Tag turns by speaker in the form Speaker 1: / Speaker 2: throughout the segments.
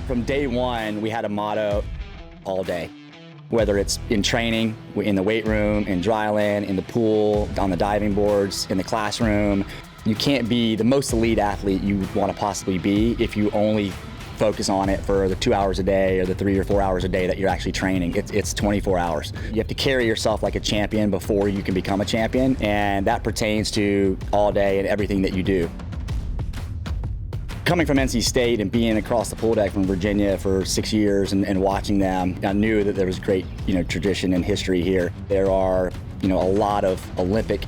Speaker 1: From day one, we had a motto all day. Whether it's in training, in the weight room, in dry land, in the pool, on the diving boards, in the classroom, you can't be the most elite athlete you want to possibly be if you only focus on it for the 2 hours a day or the 3 or 4 hours a day that you're actually training. It's 24 hours. You have to carry yourself like a champion before you can become a champion, and that pertains to all day and everything that you do. Coming from NC State and being across the pool deck from Virginia for 6 years and watching them, I knew that there was great, tradition and history here. There are, a lot of Olympic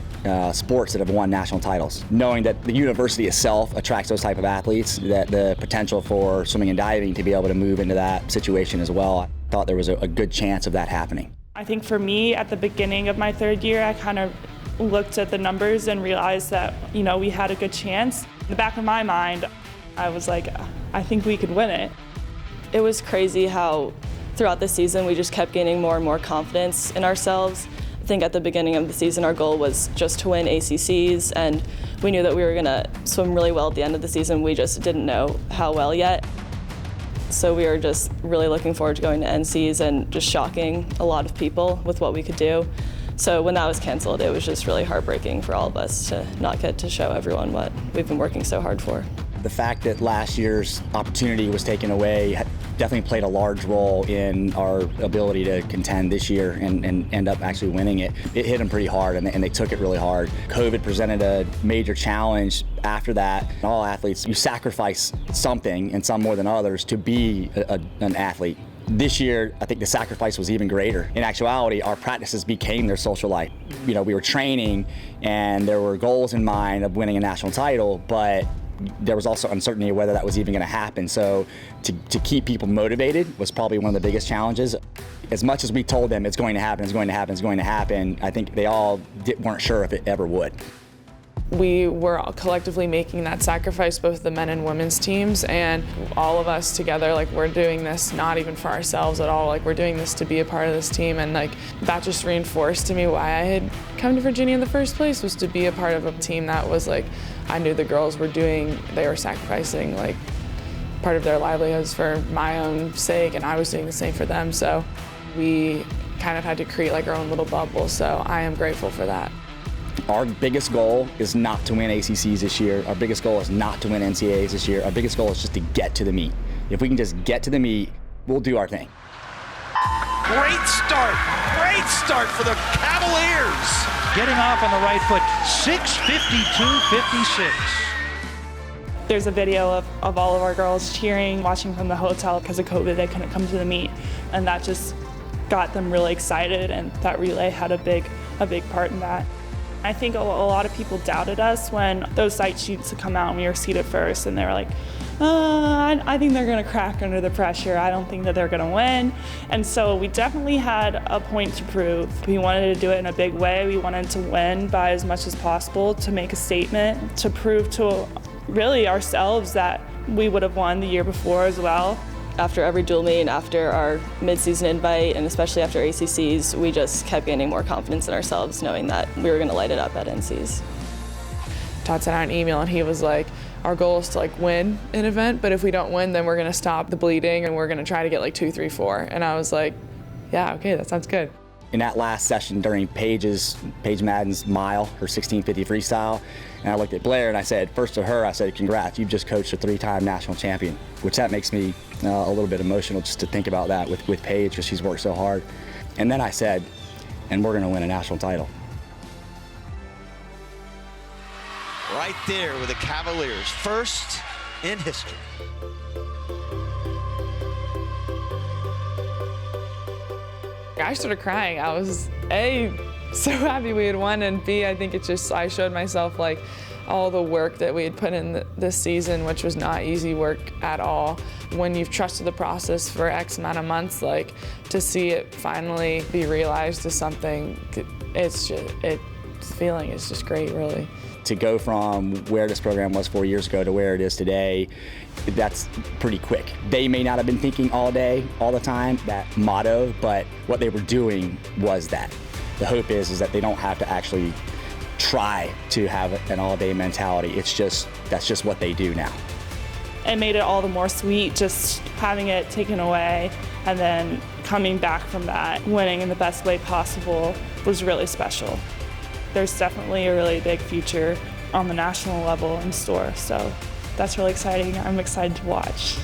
Speaker 1: sports that have won national titles. Knowing that the university itself attracts those type of athletes, that the potential for swimming and diving to be able to move into that situation as well, I thought there was a good chance of that happening.
Speaker 2: I think for me, at the beginning of my third year, I kind of looked at the numbers and realized that, we had a good chance. In the back of my mind, I was like, I think we could win it.
Speaker 3: It was crazy how throughout the season we just kept gaining more and more confidence in ourselves. I think at the beginning of the season our goal was just to win ACCs, and we knew that we were going to swim really well at the end of the season. We just didn't know how well yet. So we were just really looking forward to going to NCs and just shocking a lot of people with what we could do. So when that was canceled, it was just really heartbreaking for all of us to not get to show everyone what we've been working so hard for.
Speaker 1: The fact that last year's opportunity was taken away definitely played a large role in our ability to contend this year and end up actually winning it. It hit them pretty hard, and they took it really hard. COVID presented a major challenge after that. All athletes, you sacrifice something, and some more than others, to be an athlete. This year, I think the sacrifice was even greater. In actuality, our practices became their social life. We were training, and there were goals in mind of winning a national title, but there was also uncertainty of whether that was even going to happen. So to keep people motivated was probably one of the biggest challenges. As much as we told them it's going to happen, it's going to happen, it's going to happen, I think they all weren't sure if it ever would.
Speaker 4: We were collectively making that sacrifice, both the men and women's teams, and all of us together, we're doing this not even for ourselves at all, we're doing this to be a part of this team, and that just reinforced to me why I had come to Virginia in the first place, was to be a part of a team that was I knew the girls were they were sacrificing part of their livelihoods for my own sake, and I was doing the same for them, so we kind of had to create our own little bubble, so I am grateful for that.
Speaker 1: Our biggest goal is not to win ACCs this year. Our biggest goal is not to win NCAAs this year. Our biggest goal is just to get to the meet. If we can just get to the meet, we'll do our thing.
Speaker 5: Great start for the Cavaliers.
Speaker 6: Getting off on the right foot, 6:52.56.
Speaker 2: There's a video of all of our girls cheering, watching from the hotel. Because of COVID, they couldn't come to the meet, and that just got them really excited, and that relay had a big part in that. I think a lot of people doubted us when those sight sheets had come out and we were seated first, and they were like, I think they're going to crack under the pressure. I don't think that they're going to win. And so we definitely had a point to prove. We wanted to do it in a big way. We wanted to win by as much as possible, to make a statement, to prove to really ourselves that we would have won the year before as well.
Speaker 3: After every dual meet, after our mid-season invite, and especially after ACCs, we just kept gaining more confidence in ourselves, knowing that we were going to light it up at NCs.
Speaker 4: Todd sent out an email, and he was like, our goal is to win an event, but if we don't win, then we're going to stop the bleeding, and we're going to try to get 2, 3, 4. And I was like, yeah, okay, that sounds good.
Speaker 1: In that last session during Paige Madden's mile, her 1650 freestyle, and I looked at Blair and I said, first to her, I said, congrats, you've just coached a 3-time national champion, which that makes me a little bit emotional just to think about that with Paige, because she's worked so hard. And then I said, and we're going to win a national title.
Speaker 5: Right there with the Cavaliers, first in history.
Speaker 4: I started crying. I was, A, so happy we had won, and B, I think I showed myself all the work that we had put in this season, which was not easy work at all. When you've trusted the process for X amount of months, to see it finally be realized as something, feeling is just great, really.
Speaker 1: To go from where this program was 4 years ago to where it is today, that's pretty quick. They may not have been thinking all day, all the time, that motto, but what they were doing was that. The hope is that they don't have to actually try to have an all-day mentality. That's just what they do now.
Speaker 2: it made it all the more sweet just having it taken away, and then coming back from that, winning in the best way possible was really special. There's definitely a really big future on the national level in store, so that's really exciting. I'm excited to watch.